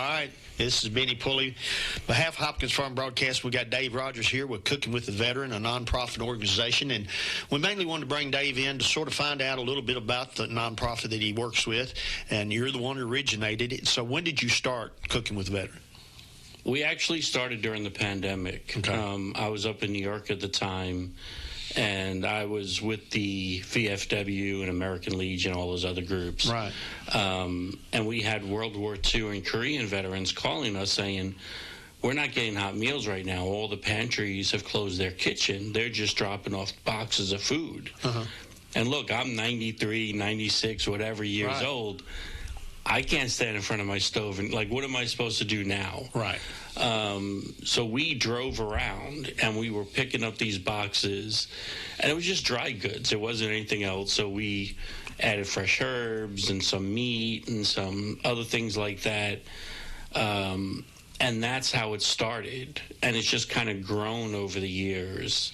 right. This is Benny Pulley. On behalf of Hopkins Farm Broadcast, we got Dave Rodgers here with Cooking with the Veteran, a nonprofit organization. And we mainly wanted to bring Dave in to sort of find out a little bit about the nonprofit that he works with. And you're the one who originated it. So when did you start Cooking with the Veteran? We actually started during the pandemic. Okay. I was up in New York at the time, and I was with the VFW and American Legion, all those other groups. Right. And we had World War II and Korean veterans calling us saying, we're not getting hot meals right now. All the pantries have closed their kitchen. They're just dropping off boxes of food. Uh-huh. And look, I'm 93, 96, whatever years old. I can't stand in front of my stove and, like, what am I supposed to do now? Right. So we drove around, and we were picking up these boxes, and it was just dry goods. It wasn't anything else. So we added fresh herbs and some meat and some other things like that. And that's how it started. And it's just kind of grown over the years.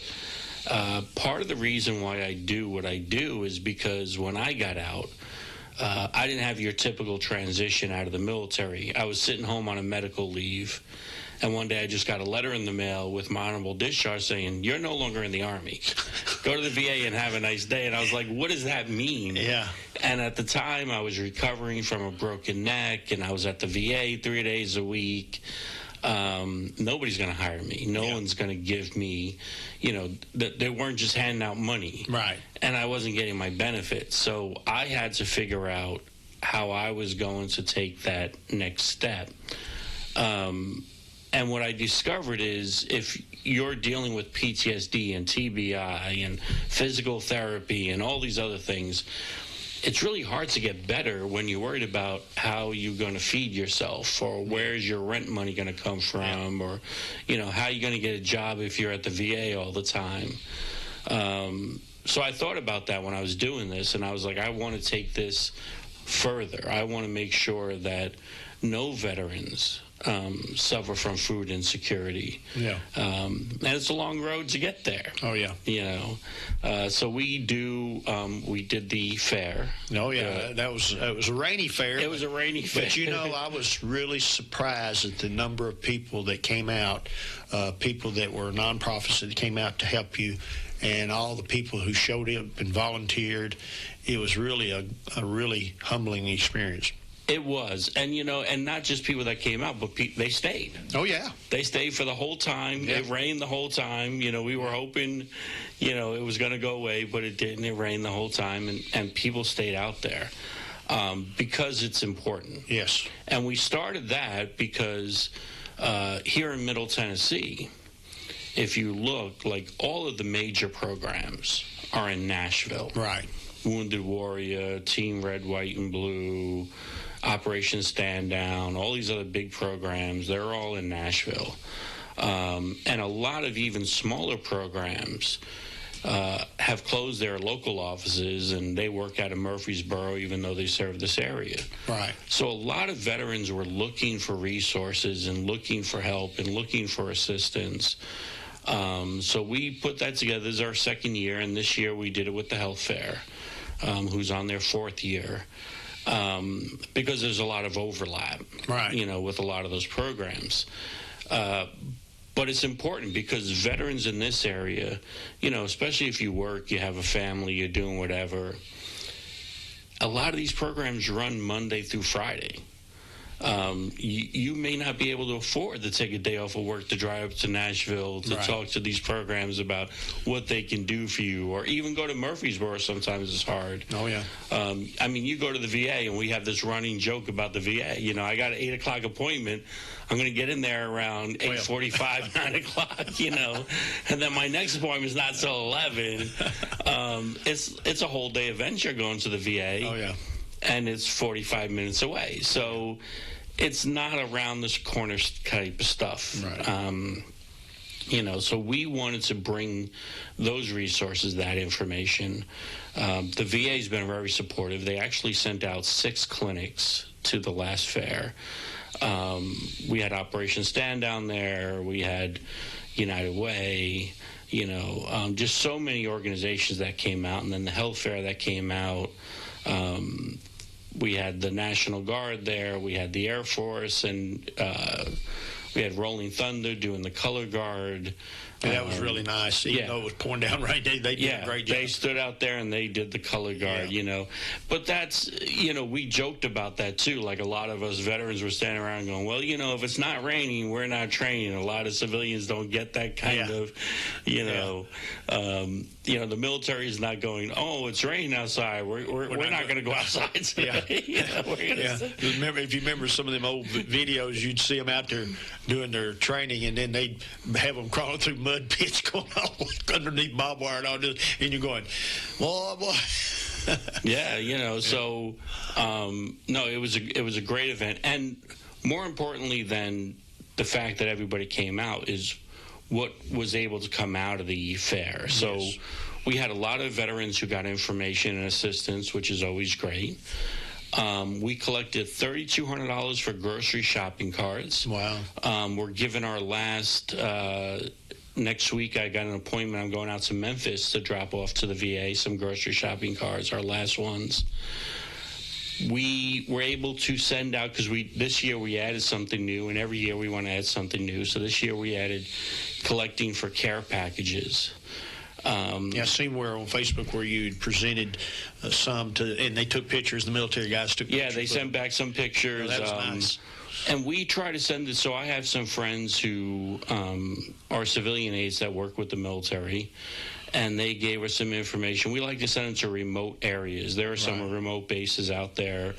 Part of the reason why I do what I do is because when I got out, I didn't have your typical transition out of the military. I was sitting home on a medical leave, and one day I just got a letter in the mail with my honorable discharge saying, you're no longer in the Army. Go to the VA and have a nice day. And I was like, what does that mean? Yeah. And at the time, I was recovering from a broken neck, and I was at the VA 3 days a week. Nobody's going to hire me. No one's going to give me, they weren't just handing out money. Right. And I wasn't getting my benefits. So I had to figure out how I was going to take that next step. And what I discovered is if you're dealing with PTSD and TBI and physical therapy and all these other things, it's really hard to get better when you're worried about how you're going to feed yourself, or where's your rent money going to come from, or, how you're going to get a job if you're at the VA all the time. So I thought about that when I was doing this, and I was like, I want to take this further. I want to make sure that no veterans suffer from food insecurity. Yeah. And it's a long road to get there. Oh, yeah. So we did the fair. Oh, yeah. It was a rainy fair. It was a rainy fair. But, I was really surprised at the number of people that came out, people that were nonprofits that came out to help you, and all the people who showed up and volunteered. It was really a really humbling experience. It was. And, and not just people that came out, but they stayed. Oh, yeah. They stayed for the whole time. Yeah. It rained the whole time. We were hoping, it was going to go away, but it didn't. It rained the whole time, and people stayed out there because it's important. Yes. And we started that because here in Middle Tennessee, if you look, like all of the major programs are in Nashville. Right. Wounded Warrior, Team Red, White, and Blue, Operation Stand Down, all these other big programs, they're all in Nashville. And a lot of even smaller programs have closed their local offices, and they work out of Murfreesboro even though they serve this area. Right. So a lot of veterans were looking for resources and looking for help and looking for assistance. So we put that together. This is our second year, and this year we did it with the Health Fair, who's on their fourth year, because there's a lot of overlap, right, with a lot of those programs. But it's important because veterans in this area, especially if you work, you have a family, you're doing whatever, a lot of these programs run Monday through Friday. You may not be able to afford to take a day off of work to drive up to Nashville to talk to these programs about what they can do for you, or even go to Murfreesboro. Sometimes it's hard. Oh, yeah. You go to the VA, and we have this running joke about the VA. I got an 8 o'clock appointment. I'm going to get in there around 8:45, 9 o'clock, and then my next appointment is not till 11. It's a whole day event. You're going to the VA. Oh, yeah. And it's 45 minutes away. So it's not around this corner type of stuff. Right. So we wanted to bring those resources, that information. The VA's been very supportive. They actually sent out 6 clinics to the last fair. We had Operation Stand Down there. We had United Way, just so many organizations that came out. And then the Health Fair that came out. we had the National Guard there, we had the Air Force, and we had Rolling Thunder doing the color guard. And that was really nice. Even though it was pouring down rain, they did a great job. They stood out there and they did the color guard, But that's, we joked about that too. Like a lot of us veterans were standing around going, well, if it's not raining, we're not training. A lot of civilians don't get that kind of, the military is not going, oh, it's raining outside. We're not going to go outside today. Remember, if you remember some of them old videos, you'd see them out there doing their training, and then they'd have them crawling through mud pits going on underneath barbed wire and all this, and you're going, boy. So no, it was a great event, and more importantly than the fact that everybody came out is what was able to come out of the fair. So we had a lot of veterans who got information and assistance, which is always great. We collected $3,200 for grocery shopping carts. Wow. We're giving our last next week. I got an appointment. I'm going out to Memphis to drop off to the VA some grocery shopping carts, our last ones. We were able to send out, because this year we added something new, and every year we want to add something new. So this year we added collecting for care packages. I seen where on Facebook where you presented some and they took pictures. The military guys took pictures. Yeah, they sent back some pictures. That was nice. And we try to send it. So I have some friends who are civilian aides that work with the military, and they gave us some information. We like to send them to remote areas. There are some remote bases out there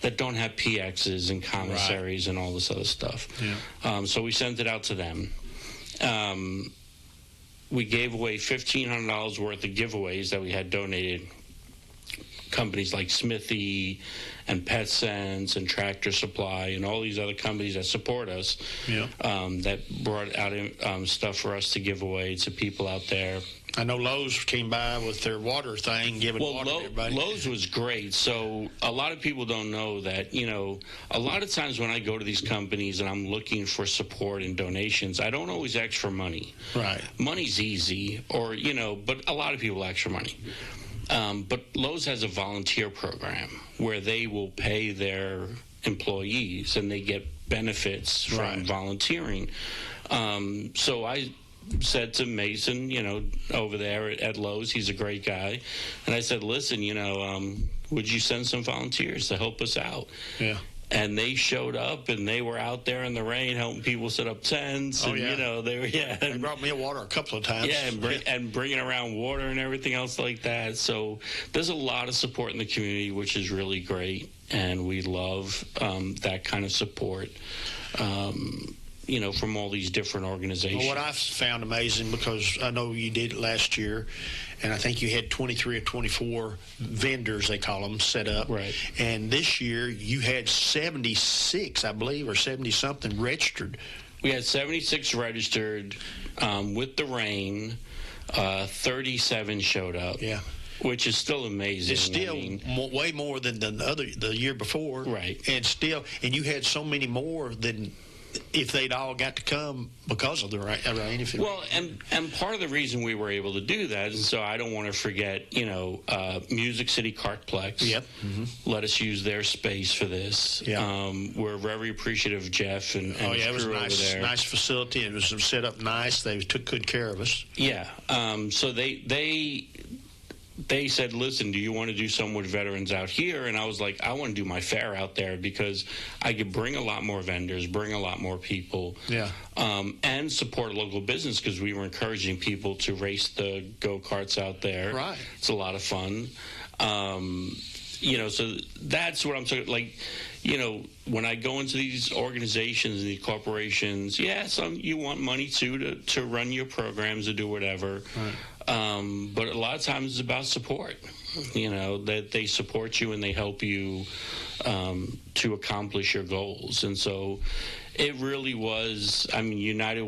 that don't have PXs and commissaries and all this other stuff. Yeah. So we sent it out to them. We gave away $1,500 worth of giveaways that we had donated. Companies like Smithy and PetSense and Tractor Supply and all these other companies that support us that brought out stuff for us to give away to people out there. I know Lowe's came by with their water thing, giving water to everybody. Lowe's was great. So a lot of people don't know that, a lot of times when I go to these companies and I'm looking for support and donations, I don't always ask for money. Right. Money's easy, or, but a lot of people ask for money. But Lowe's has a volunteer program where they will pay their employees and they get benefits from volunteering. So I said to Mason, over there at Lowe's, he's a great guy, and I said, listen, would you send some volunteers to help us out? Yeah. And they showed up, and they were out there in the rain helping people set up tents. And, they brought me a water a couple of times. Yeah, and bringing around water and everything else like that. So there's a lot of support in the community, which is really great, and we love that kind of support. From all these different organizations. Well, what I found amazing, because I know you did it last year, and I think you had 23 or 24 vendors, they call them, set up. Right. And this year you had 76, I believe, or 70-something registered. We had 76 registered. With the rain, 37 showed up. Yeah. Which is still amazing. It's still way more than the year before. Right. And you had so many more than if they'd all got to come because of the rain. Well, and part of the reason we were able to do that, and so I don't want to forget, Music City Cartplex. Yep. Mm-hmm. Let us use their space for this. Yeah. We're very appreciative of Jeff and his it was crew a over there. Nice facility. It was set up nice. They took good care of us. Yeah. So they said, listen, do you want to do some with veterans out here? And I was like, I want to do my fair out there because I could bring a lot more vendors, bring a lot more people, and support local business, because we were encouraging people to race the go-karts out there. Right. It's a lot of fun. So that's what I'm saying. Like, when I go into these organizations and these corporations, you want money too to run your programs or do whatever. Right. But a lot of times it's about support, that they support you and they help you to accomplish your goals. And so It really was. I mean, United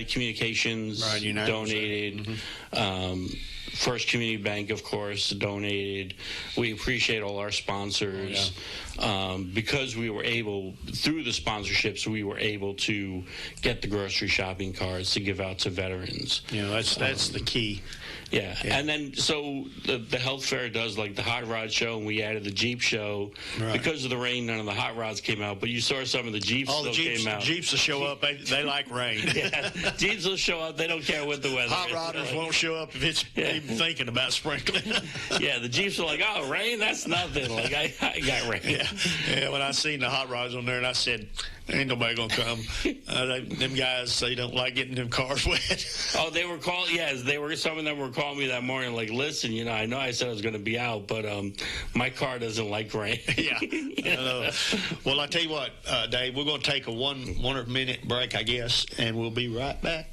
Communications right, United donated. First Community Bank, of course, donated. We appreciate all our sponsors. Because we were able, through the sponsorships, we were able to get the grocery shopping cards to give out to veterans. That's the key. Yeah, and then so the health fair does like the hot rod show, and we added the Jeep show. Right. Because of the rain, none of the hot rods came out, but you saw some of the Jeeps came out. Jeeps will show up. They like rain. Yeah, Jeeps will show up. They don't care what the weather hot is. Hot rodders won't show up if it's even thinking about sprinkling. Yeah, the Jeeps are like, oh, rain? That's nothing. Like, I got rain. Yeah, when I seen the hot rods on there, and I said, ain't nobody going to come. Them guys, they don't like getting them cars wet. Oh, they were calling, yes, some of them were calling me that morning, like, listen, I know I said I was going to be out, but my car doesn't like rain. Yeah. Well, I tell you what, Dave, we're going to take a one minute break, I guess, and we'll be right back.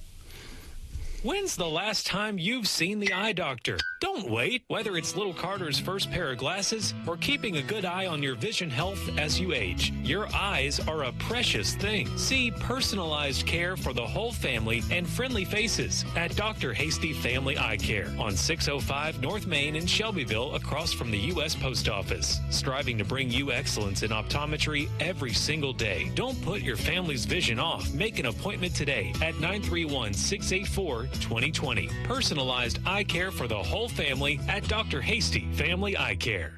When's the last time you've seen the eye doctor? Don't wait. Whether it's little Carter's first pair of glasses or keeping a good eye on your vision health as you age, your eyes are a precious thing. See personalized care for the whole family and friendly faces at Dr. Hasty Family Eye Care on 605 North Main in Shelbyville, across from the U.S. Post Office. Striving to bring you excellence in optometry every single day. Don't put your family's vision off. Make an appointment today at 931-684-2020. Personalized eye care for the whole family at Dr. Hasty Family Eye Care.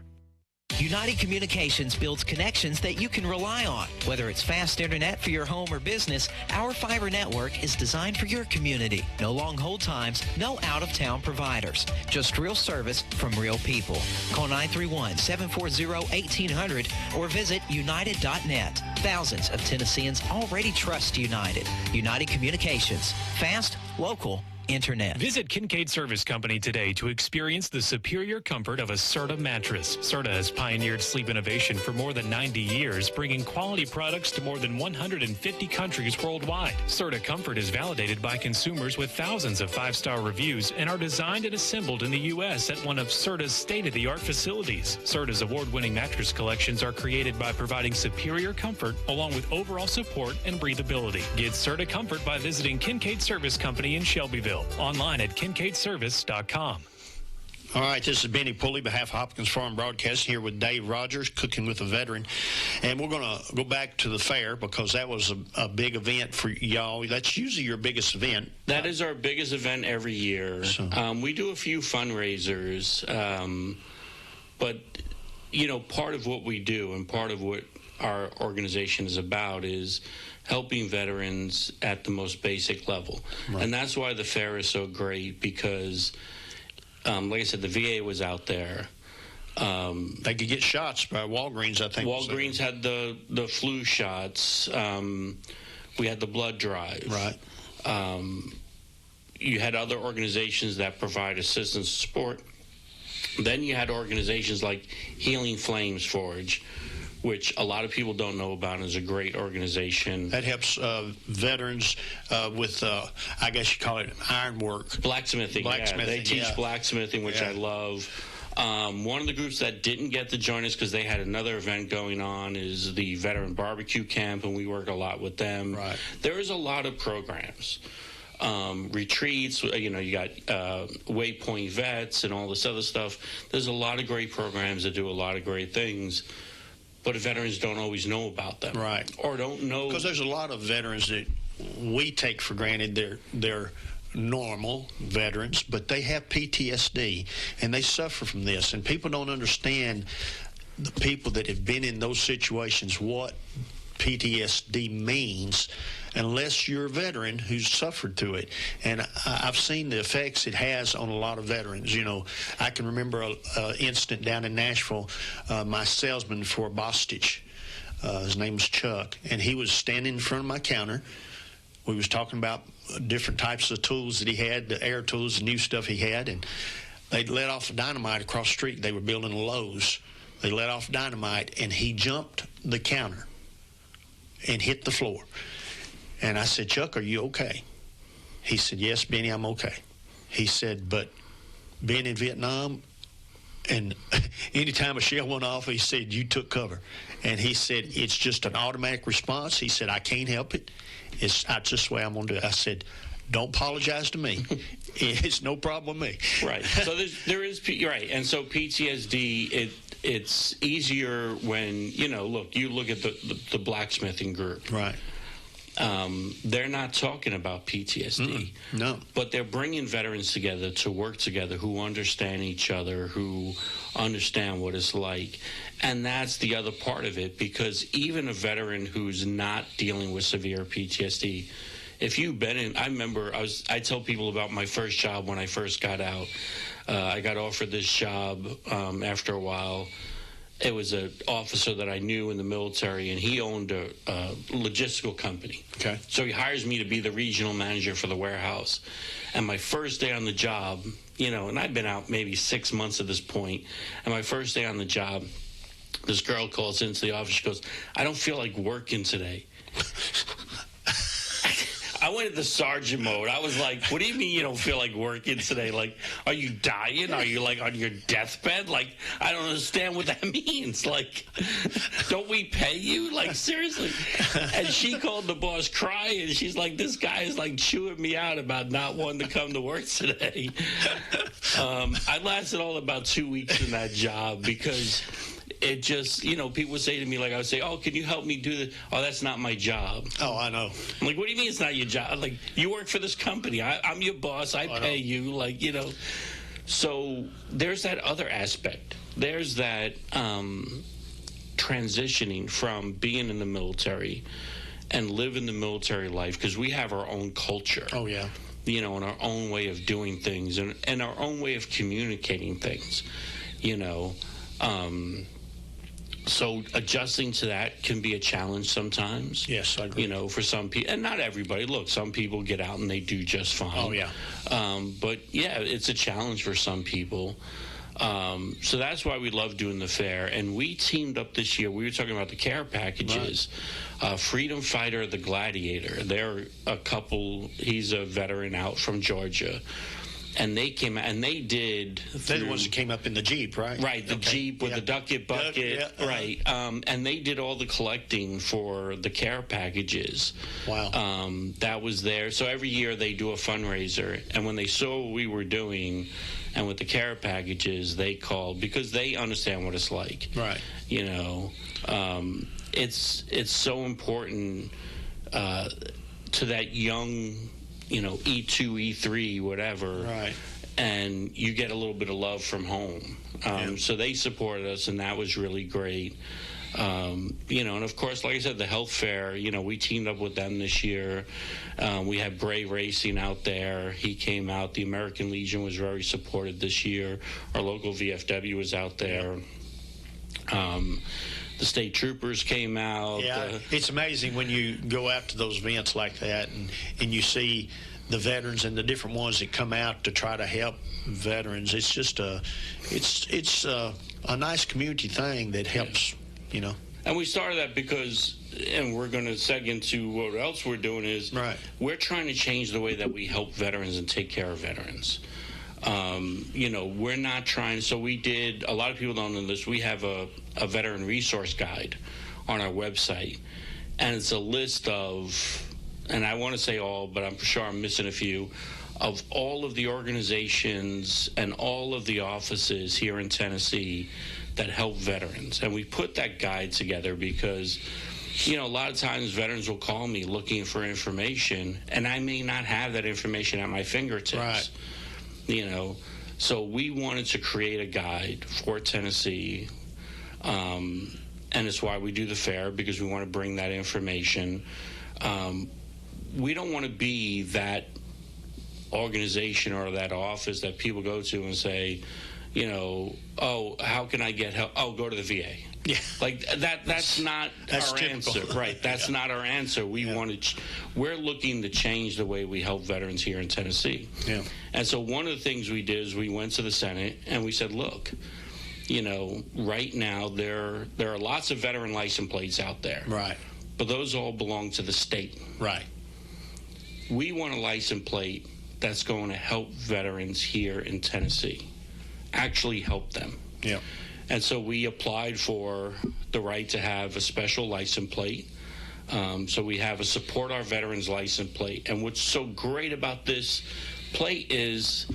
United Communications builds connections that you can rely on. Whether it's fast internet for your home or business, our fiber network is designed for your community. No long hold times, no out-of-town providers. Just real service from real people. Call 931-740-1800 or visit united.net. Thousands of Tennesseans already trust United. United Communications. Fast, local, internet. Visit Kincaid Service Company today to experience the superior comfort of a Serta mattress. Serta has pioneered sleep innovation for more than 90 years, bringing quality products to more than 150 countries worldwide. Serta Comfort is validated by consumers with thousands of 5-star reviews and are designed and assembled in the U.S. at one of Serta's state-of-the-art facilities. Serta's award-winning mattress collections are created by providing superior comfort along with overall support and breathability. Get Serta Comfort by visiting Kincaid Service Company in Shelbyville. Online at kincaidservice.com. All right, this is Benny Pulley, behalf of Hopkins Farm Broadcasting, here with Dave Rodgers, Cooking with a Veteran. And we're going to go back to the fair because that was a big event for y'all. That's usually your biggest event. That is our biggest event every year. We do a few fundraisers, but, part of what we do and part of what our organization is about is helping veterans at the most basic level. Right. And that's why the fair is so great because, like I said, the VA was out there. They could get shots by Walgreens, I think. Walgreens had the flu shots. We had the blood drive. Right. You had other organizations that provide assistance and support. Then you had organizations like Healing Flames Forge, which a lot of people don't know about, and is a great organization. That helps veterans with, I guess you call it ironwork. Blacksmithing, yeah. They teach blacksmithing, which I love. One of the groups that didn't get to join us because they had another event going on is the Veteran Barbecue Camp, and we work a lot with them. Right. There is a lot of programs. Retreats, you got Waypoint Vets and all this other stuff. There's a lot of great programs that do a lot of great things. But veterans don't always know about them. Right. Or don't know. Because there's a lot of veterans that we take for granted they're normal veterans, but they have PTSD, and they suffer from this. And people don't understand, the people that have been in those situations, what PTSD means unless you're a veteran who's suffered through it. And I've seen the effects it has on a lot of veterans. I can remember an incident down in Nashville, my salesman for Bostitch, his name was Chuck, and he was standing in front of my counter. We was talking about different types of tools that he had, the air tools, the new stuff he had, and they'd let off dynamite across the street. They were building Lowe's. They let off dynamite, and he jumped the counter and hit the floor. And I said, Chuck, are you okay? He said, yes, Benny, I'm okay. He said, but being in Vietnam, and anytime a shell went off, he said, you took cover. And he said, it's just an automatic response. He said, I can't help it. That's just the way I'm going to do it. I said, don't apologize to me. It's no problem with me. Right. So there is right. And so PTSD, it's easier when, you look at the blacksmithing group. Right. They're not talking about PTSD. No. But they're bringing veterans together to work together who understand each other, who understand what it's like. And that's the other part of it, because even a veteran who's not dealing with severe PTSD, if you've been in, I remember I tell people about my first job when I first got out. I got offered this job after a while. It was an officer that I knew in the military, and he owned a logistical company. Okay. So he hires me to be the regional manager for the warehouse. And my first day on the job, and I'd been out maybe 6 months at this point, and my first day on the job, this girl calls into the office. She goes, I don't feel like working today. I went into sergeant mode. I was like, what do you mean you don't feel like working today? Like, are you dying? Are you, like, on your deathbed? Like, I don't understand what that means. Like, don't we pay you? Like, seriously? And she called the boss crying. She's like, this guy is, like, chewing me out about not wanting to come to work today. I lasted all about 2 weeks in that job because it just, people would say to me, like, I would say, oh, can you help me do this? Oh, that's not my job. Oh, I know. I'm like, what do you mean it's not your job? Like, you work for this company. I'm your boss. I pay you. Like, So there's that other aspect. There's that transitioning from being in the military and living the military life, because we have our own culture. Oh, yeah. And our own way of doing things and our own way of communicating things, So adjusting to that can be a challenge sometimes. Yes, I agree. For some people, and not everybody. Look, some people get out and they do just fine. Oh, yeah. But, yeah, it's a challenge for some people. So that's why we love doing the fair. And we teamed up this year. We were talking about the care packages. Right. Freedom Fighter, the Gladiator. They're a couple. He's a veteran out from Georgia. And they came out, and they did. They're the ones that came up in the Jeep, right? Right, the Jeep with the ducket bucket, right. And they did all the collecting for the care packages. Wow. That was there. So every year they do a fundraiser, and when they saw what we were doing, and with the care packages, they called because they understand what it's like. Right. It's so important to that young, E2, E3, whatever. Right. And you get a little bit of love from home. So they supported us, and that was really great. And of course, like I said, the health fair, we teamed up with them this year. We had Bray Racing out there. He came out. The American Legion was very supportive this year. Our local VFW was out there. The state troopers came out. Yeah, it's amazing when you go out to those events like that and you see the veterans and the different ones that come out to try to help veterans. It's just it's a nice community thing that helps, And we started that because, and we're going to seg into what else we're doing is, right. We're trying to change the way that we help veterans and take care of veterans. We're not trying. So we did, a lot of people don't know this, we have a veteran resource guide on our website. And it's a list of, and I want to say all, but I'm sure I'm missing a few, of all of the organizations and all of the offices here in Tennessee that help veterans. And we put that guide together because, a lot of times veterans will call me looking for information, and I may not have that information at my fingertips. Right. So we wanted to create a guide for Tennessee, and it's why we do the fair, because we want to bring that information. We don't want to be that organization or that office that people go to and say, oh, how can I get help? Oh, go to the VA. Yeah. Like that's not our typical. answer. Right. That's not our answer. We're looking to change the way we help veterans here in Tennessee. Yeah. And so one of the things we did is we went to the Senate and we said, look, right now there are lots of veteran license plates out there. Right. But those all belong to the state. Right. We want a license plate that's going to help veterans here in Tennessee. Actually help them. Yeah. And so we applied for the right to have a special license plate. So we have a Support Our Veterans license plate. And what's so great about this plate is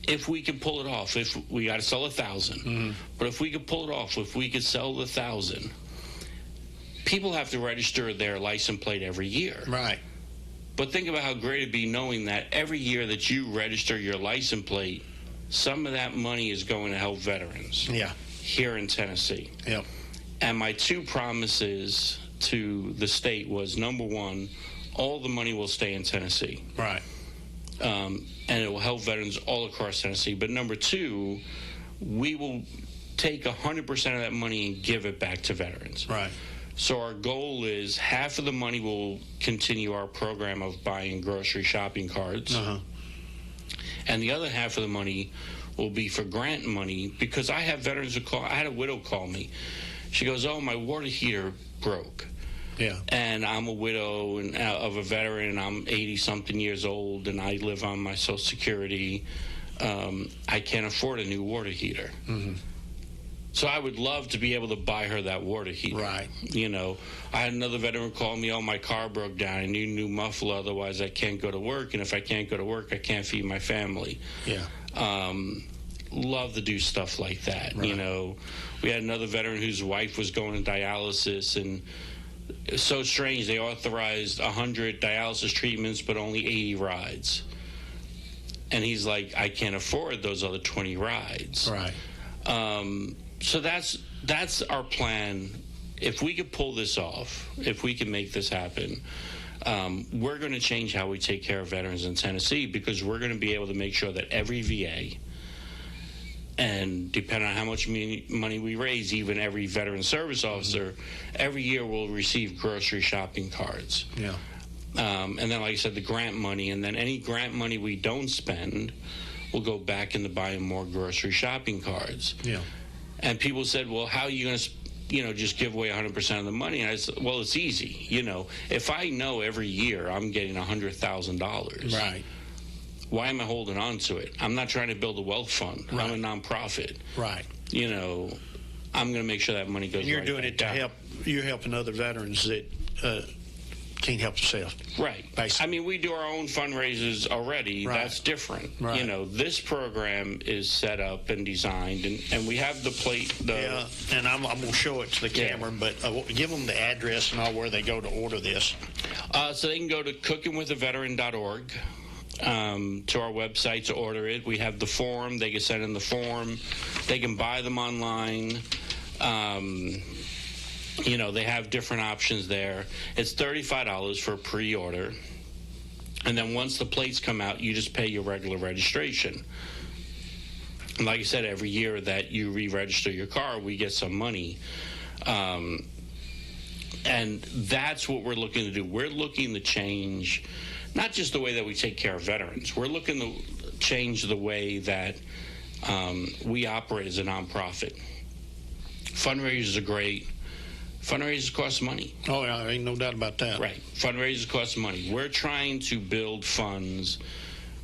if we can pull it off, if we got to sell 1,000, but if we could pull it off, if we could sell 1,000, people have to register their license plate every year. Right. But think about how great it'd be knowing that every year that you register your license plate, some of that money is going to help veterans here in Tennessee. Yep. And my 2 promises to the state was, number 1, all the money will stay in Tennessee. Right. And it will help veterans all across Tennessee. But number 2, we will take 100% of that money and give it back to veterans. Right. So our goal is half of the money will continue our program of buying grocery shopping cards. And the other half of the money will be for grant money, because I have veterans who call. I had a widow call me. She goes, "Oh, my water heater broke." Yeah. And I'm a widow and of a veteran. I'm 80-something years old, and I live on my Social Security. I can't afford a new water heater. So I would love to be able to buy her that water heater. Right. You know, I had another veteran call me, "Oh, my car broke down. I need a new muffler, otherwise I can't go to work. And if I can't go to work, I can't feed my family." Yeah. Love to do stuff like that. Right. You know, we had another veteran whose wife was going to dialysis, and it was so strange. They authorized 100 dialysis treatments, but only 80 rides. And he's like, "I can't afford those other 20 rides." Right. So that's our plan. If we could pull this off, if we can make this happen, we're going to change how we take care of veterans in Tennessee, because we're going to be able to make sure that every VA, and depending on how much money we raise, even every veteran service officer, every year will receive grocery shopping cards. Yeah. And then, like I said, the grant money, and then any grant money we don't spend will go back into buying more grocery shopping cards. Yeah. And people said, "Well, how are you going to, just give away 100% of the money?" And I said, "Well, it's easy. If I know every year I'm getting $100,000, right, why am I holding on to it? I'm not trying to build a wealth fund. Right. I'm a nonprofit. Right. I'm going to make sure that money goes. And you're right doing it to help. You're helping other veterans that can't help themselves. Right. Basically. I mean, we do our own fundraisers already. Right. That's different. Right. This program is set up and designed, and we have the plate. Yeah, and I'm going to show it to the camera, but give them the address and all where they go to order this. So they can go to cookingwithaveteran.org. To our website to order it. We have the form. They can send in the form. They can buy them online. They have different options there. It's $35 for a pre-order. And then once the plates come out, you just pay your regular registration. And like I said, every year that you re-register your car, we get some money. And that's what we're looking to do. We're looking to change not just the way that we take care of veterans. We're looking to change the way that we operate as a nonprofit. Fundraisers are great. Fundraisers cost money. Oh, yeah, ain't no doubt about that. Right. Fundraisers cost money. We're trying to build funds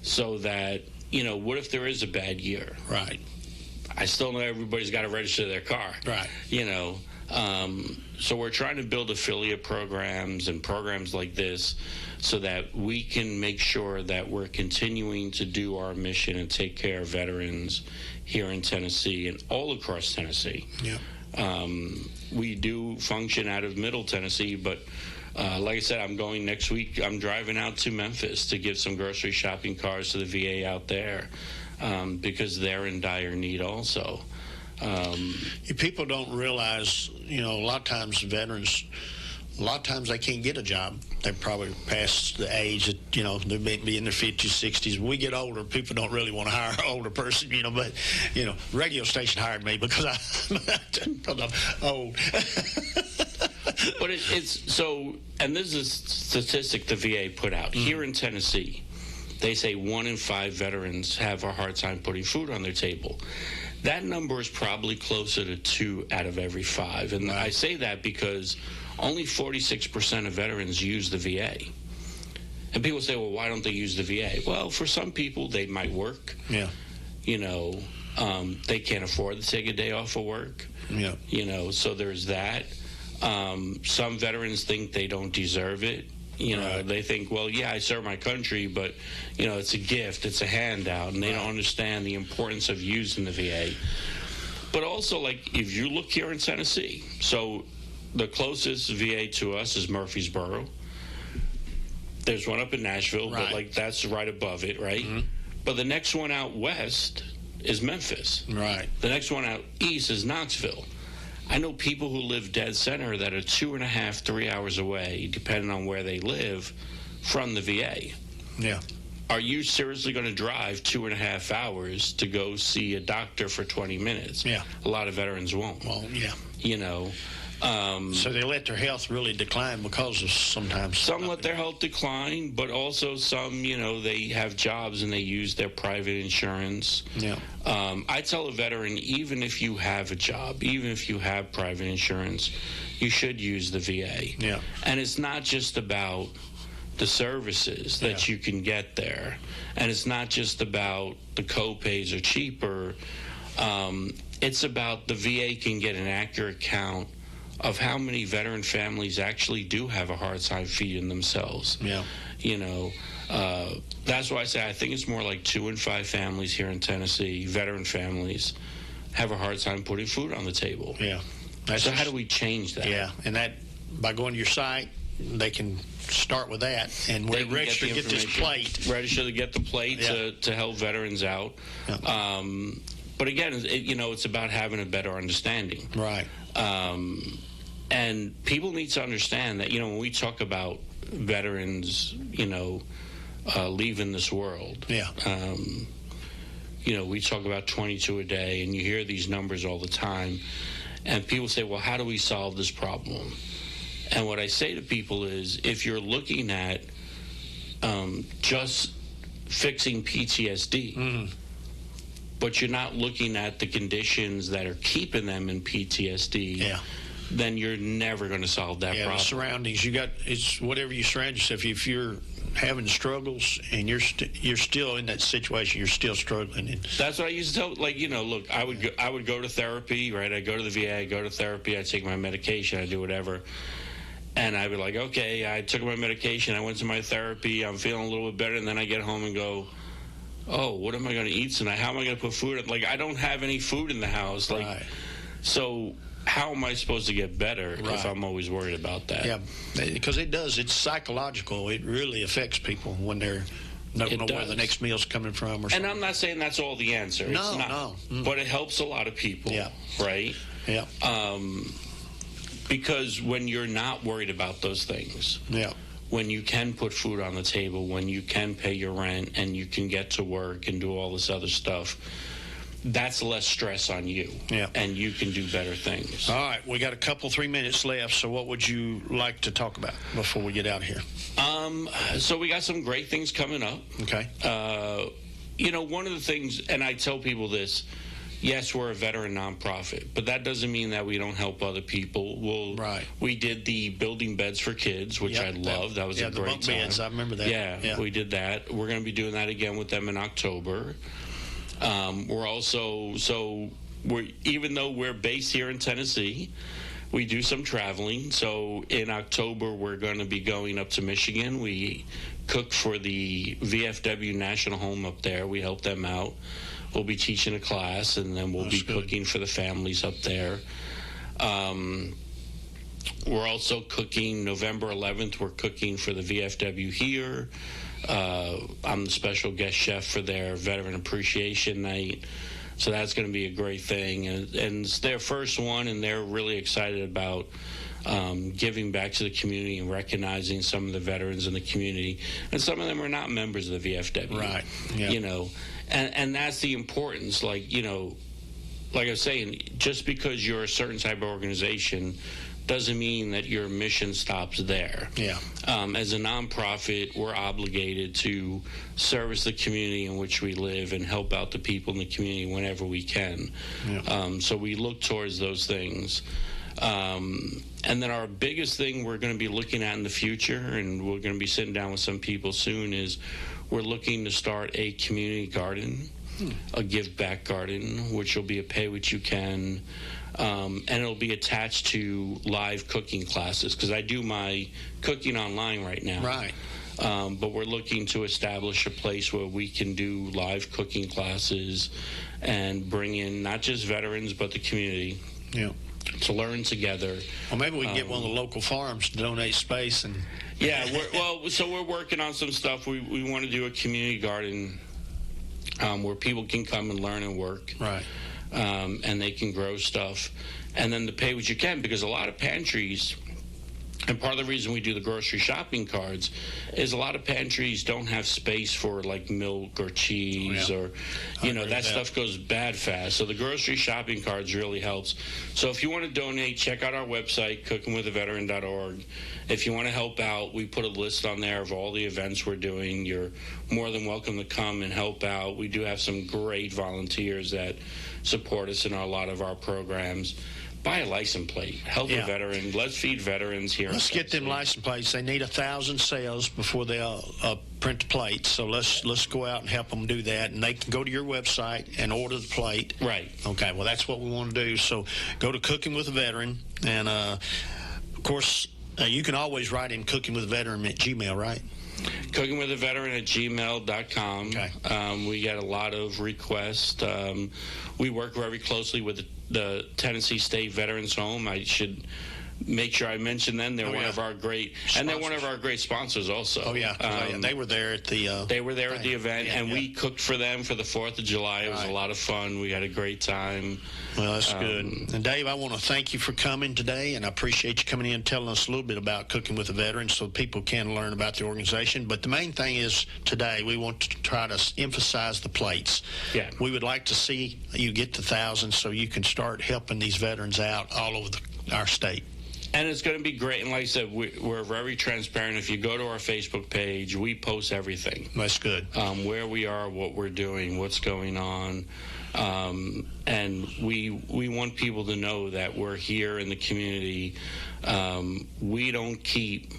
so that, what if there is a bad year? Right. I still know everybody's got to register their car. Right. So we're trying to build affiliate programs and programs like this so that we can make sure that we're continuing to do our mission and take care of veterans here in Tennessee and all across Tennessee. Yeah. We do function out of Middle Tennessee, but like I said, I'm going next week. I'm driving out to Memphis to give some grocery shopping cards to the VA out there because they're in dire need also. People don't realize, a lot of times veterans, they can't get a job. They're probably past the age that, they may be in their 50s, 60s. When we get older, people don't really want to hire an older person, but, radio station hired me because I'm old. But it's so, and this is a statistic the VA put out. Mm-hmm. Here in Tennessee, they say 1 in 5 veterans have a hard time putting food on their table. That number is probably closer to 2 out of every 5. And right. I say that because only 46% of veterans use the VA. And people say, well, why don't they use the VA? Well, for some people, they might work. Yeah. They can't afford to take a day off of work. Yeah. You know, so there's that. Some veterans think they don't deserve it. You know, Right. they think, well, yeah, I serve my country, but, you know, it's a gift, it's a handout, and they don't understand the importance of using the VA. But also, like, if you look here in Tennessee, so the closest VA to us is Murfreesboro. There's one up in Nashville, Right. but, like, that's right above it, right? Mm-hmm. But the next one out west is Memphis. Right. The next one out east is Knoxville. I know people who live dead center that are 2.5, 3 hours away, depending on where they live, from the VA. Yeah. Are you seriously going to drive 2.5 hours to go see a doctor for 20 minutes? Yeah. A lot of veterans won't. Well, yeah. You know. So they let their health really decline because of sometimes. Some let their health decline, but also some, you know, they have jobs and they use their private insurance. Yeah. I tell a veteran, even if you have a job, even if you have private insurance, you should use the VA. Yeah. And it's not just about the services that you can get there. And it's not just about the co-pays are cheaper. It's about the VA can get an accurate count of how many veteran families actually do have a hard time feeding themselves. Yeah. You know, that's why I say I think it's more like 2 in 5 families here in Tennessee, veteran families, have a hard time putting food on the table. Yeah. So how do we change that? Yeah, and that by going to your site, they can start with that and They can register to get this plate. Register to get the plate to help veterans out. Yeah. But again, you know, it's about having a better understanding. Right. And people need to understand that, you know, when we talk about veterans, you know, leaving this world, you know, we talk about 22 a day, and you hear these numbers all the time. And people say, well, how do we solve this problem? And what I say to people is, if you're looking at just fixing PTSD, but you're not looking at the conditions that are keeping them in PTSD, then you're never going to solve that problem. The surroundings. It's whatever you surround yourself. If you're having struggles and you're still in that situation, you're still struggling. And that's what I used to tell. Like, you know, look, I would go to therapy, right? I go to the VA, I go to therapy, I take my medication, I do whatever. And I'd be like, okay, I took my medication, I went to my therapy, I'm feeling a little bit better, and then I get home and go, oh, what am I going to eat tonight? How am I going to put food in? Like, I don't have any food in the house. Like, so how am I supposed to get better if I'm always worried about that? Yeah, because it does. It's psychological. It really affects people when they're don't know where the next meal's coming from or something. And I'm not saying that's all the answer. No, it's not. no. But it helps a lot of people, right? Yeah. Because when you're not worried about those things, when you can put food on the table, when you can pay your rent and you can get to work and do all this other stuff, that's less stress on you. And you can do better things. All right, we got 3 minutes left, so what would you like to talk about before we get out of here? So we got some great things coming up. Okay. You know, one of the things, and I tell people this, yes, we're a veteran nonprofit, but that doesn't mean that we don't help other people. We did the building beds for kids, which I loved. That was a the great bunk time. Beds, I remember that. Yeah, we did that. We're going to be doing that again with them in October. We're also, even though we're based here in Tennessee, we do some traveling. So in October, we're going to be going up to Michigan. We cook for the VFW National Home up there. We help them out. We'll be teaching a class, and then we'll be cooking for the families up there. We're also cooking November 11th. We're cooking for the VFW here. I'm the special guest chef for their Veteran Appreciation Night. So that's going to be a great thing. And it's their first one, and they're really excited about giving back to the community and recognizing some of the veterans in the community. And some of them are not members of the VFW. Right. Yeah. You know, and that's the importance. Like, you know, like I was saying, just because you're a certain type of organization doesn't mean that your mission stops there. Yeah. As a nonprofit, we're obligated to service the community in which we live and help out the people in the community whenever we can. Yeah. So we look towards those things. And then our biggest thing we're going to be looking at in the future, and we're going to be sitting down with some people soon, is we're looking to start a community garden. a give back garden, which will be a pay what you can, and it'll be attached to live cooking classes, because I do my cooking online right now. Right. But we're looking to establish a place where we can do live cooking classes and bring in not just veterans but the community. Yeah. To learn together. Well, maybe we can get one of the local farms to donate space. And yeah, so we're working on some stuff. We want to do a community garden where people can come and learn and work. Right. And they can grow stuff. And then to pay what you can, because a lot of pantries, and part of the reason we do the grocery shopping cards is a lot of pantries don't have space for like milk or cheese or, that stuff goes bad fast. So the grocery shopping cards really helps. So if you want to donate, check out our website, cookingwithaveteran.org. If you want to help out, we put a list on there of all the events we're doing. You're more than welcome to come and help out. We do have some great volunteers that support us in a lot of our programs. Buy a license plate. Help a veteran. Let's feed veterans here. Let's get them license plates. They need 1,000 sales before they'll print the plate. So let's go out and help them do that. And they can go to your website and order the plate. Right. Okay. Well, that's what we want to do. So go to Cooking with a Veteran. And, of course, you can always write in Cooking with a Veteran at Gmail, right? cookingwithaveteran@gmail.com. Okay. We get a lot of requests. We work very closely with the Tennessee State Veterans Home. I should make sure I mention them. They're one of our great, and they're one of our great sponsors also. Oh yeah, they were there at the. They were there at the event, and we cooked for them for the 4th of July. It was a lot of fun. We had a great time. Well, that's good. And Dave, I want to thank you for coming today, and I appreciate you coming in and telling us a little bit about Cooking with a Veteran so people can learn about the organization. But the main thing is today we want to try to emphasize the plates. Yeah. We would like to see you get to 1,000 so you can start helping these veterans out all over our state. And it's going to be great. And like I said, we're very transparent. If you go to our Facebook page, we post everything. That's good. Where we are, what we're doing, what's going on. And we want people to know that we're here in the community. We don't keep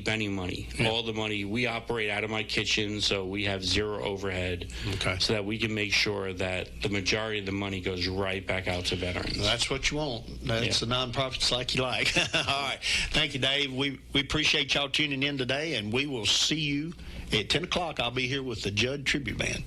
any money. Yeah. All the money, we operate out of my kitchen, so we have zero overhead. Okay. So that we can make sure that the majority of the money goes right back out to veterans. That's what you want. That's the nonprofits like you like. All right. Thank you, Dave. We appreciate y'all tuning in today, and we will see you at 10 o'clock. I'll be here with the Judd Tribute Band.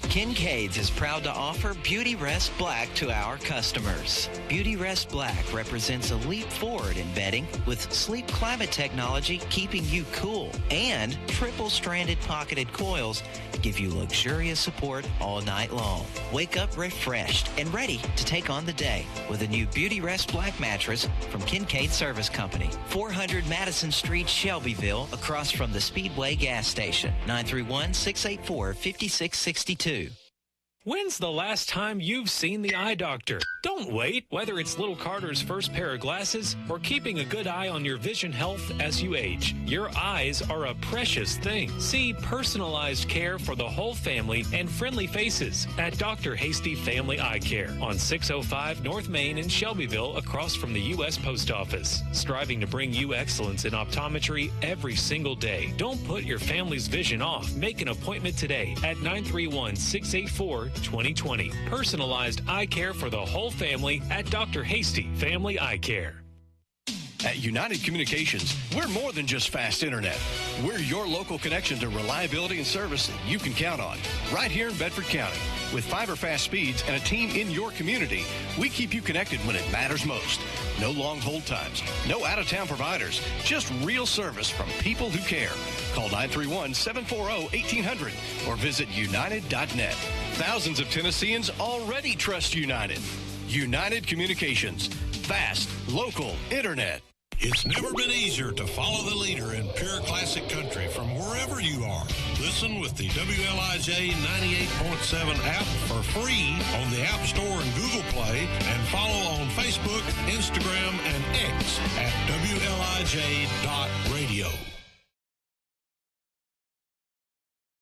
Kincaid's is proud to offer Beauty Rest Black to our customers. Beauty Rest Black represents a leap forward in bedding with sleep climate technology keeping you cool, and triple-stranded pocketed coils give you luxurious support all night long. Wake up refreshed and ready to take on the day with a new Beauty Rest Black mattress from Kincaid Service Company. 400 Madison Street, Shelbyville, across from the Speedway gas station. 931-684-5662. When's the last time you've seen the eye doctor? Don't wait. Whether it's little Carter's first pair of glasses or keeping a good eye on your vision health as you age, your eyes are a precious thing. See personalized care for the whole family and friendly faces at Dr. Hasty Family Eye Care on 605 North Main in Shelbyville, across from the U.S. Post Office. Striving to bring you excellence in optometry every single day. Don't put your family's vision off. Make an appointment today at 931-684-2020. Personalized eye care for the whole family at Dr. Hasty Family Eye Care. At United Communications, we're more than just fast internet. We're your local connection to reliability and service that you can count on. Right here in Bedford County. With fiber fast speeds and a team in your community, we keep you connected when it matters most. No long hold times, no out-of-town providers, just real service from people who care. Call 931-740-1800 or visit united.net. Thousands of Tennesseans already trust United. United Communications. Fast, local internet. It's never been easier to follow the leader in pure classic country from wherever you are. Listen with the WLIJ 98.7 app for free on the App Store and Google Play, and follow on Facebook, Instagram, and X at WLIJ.radio.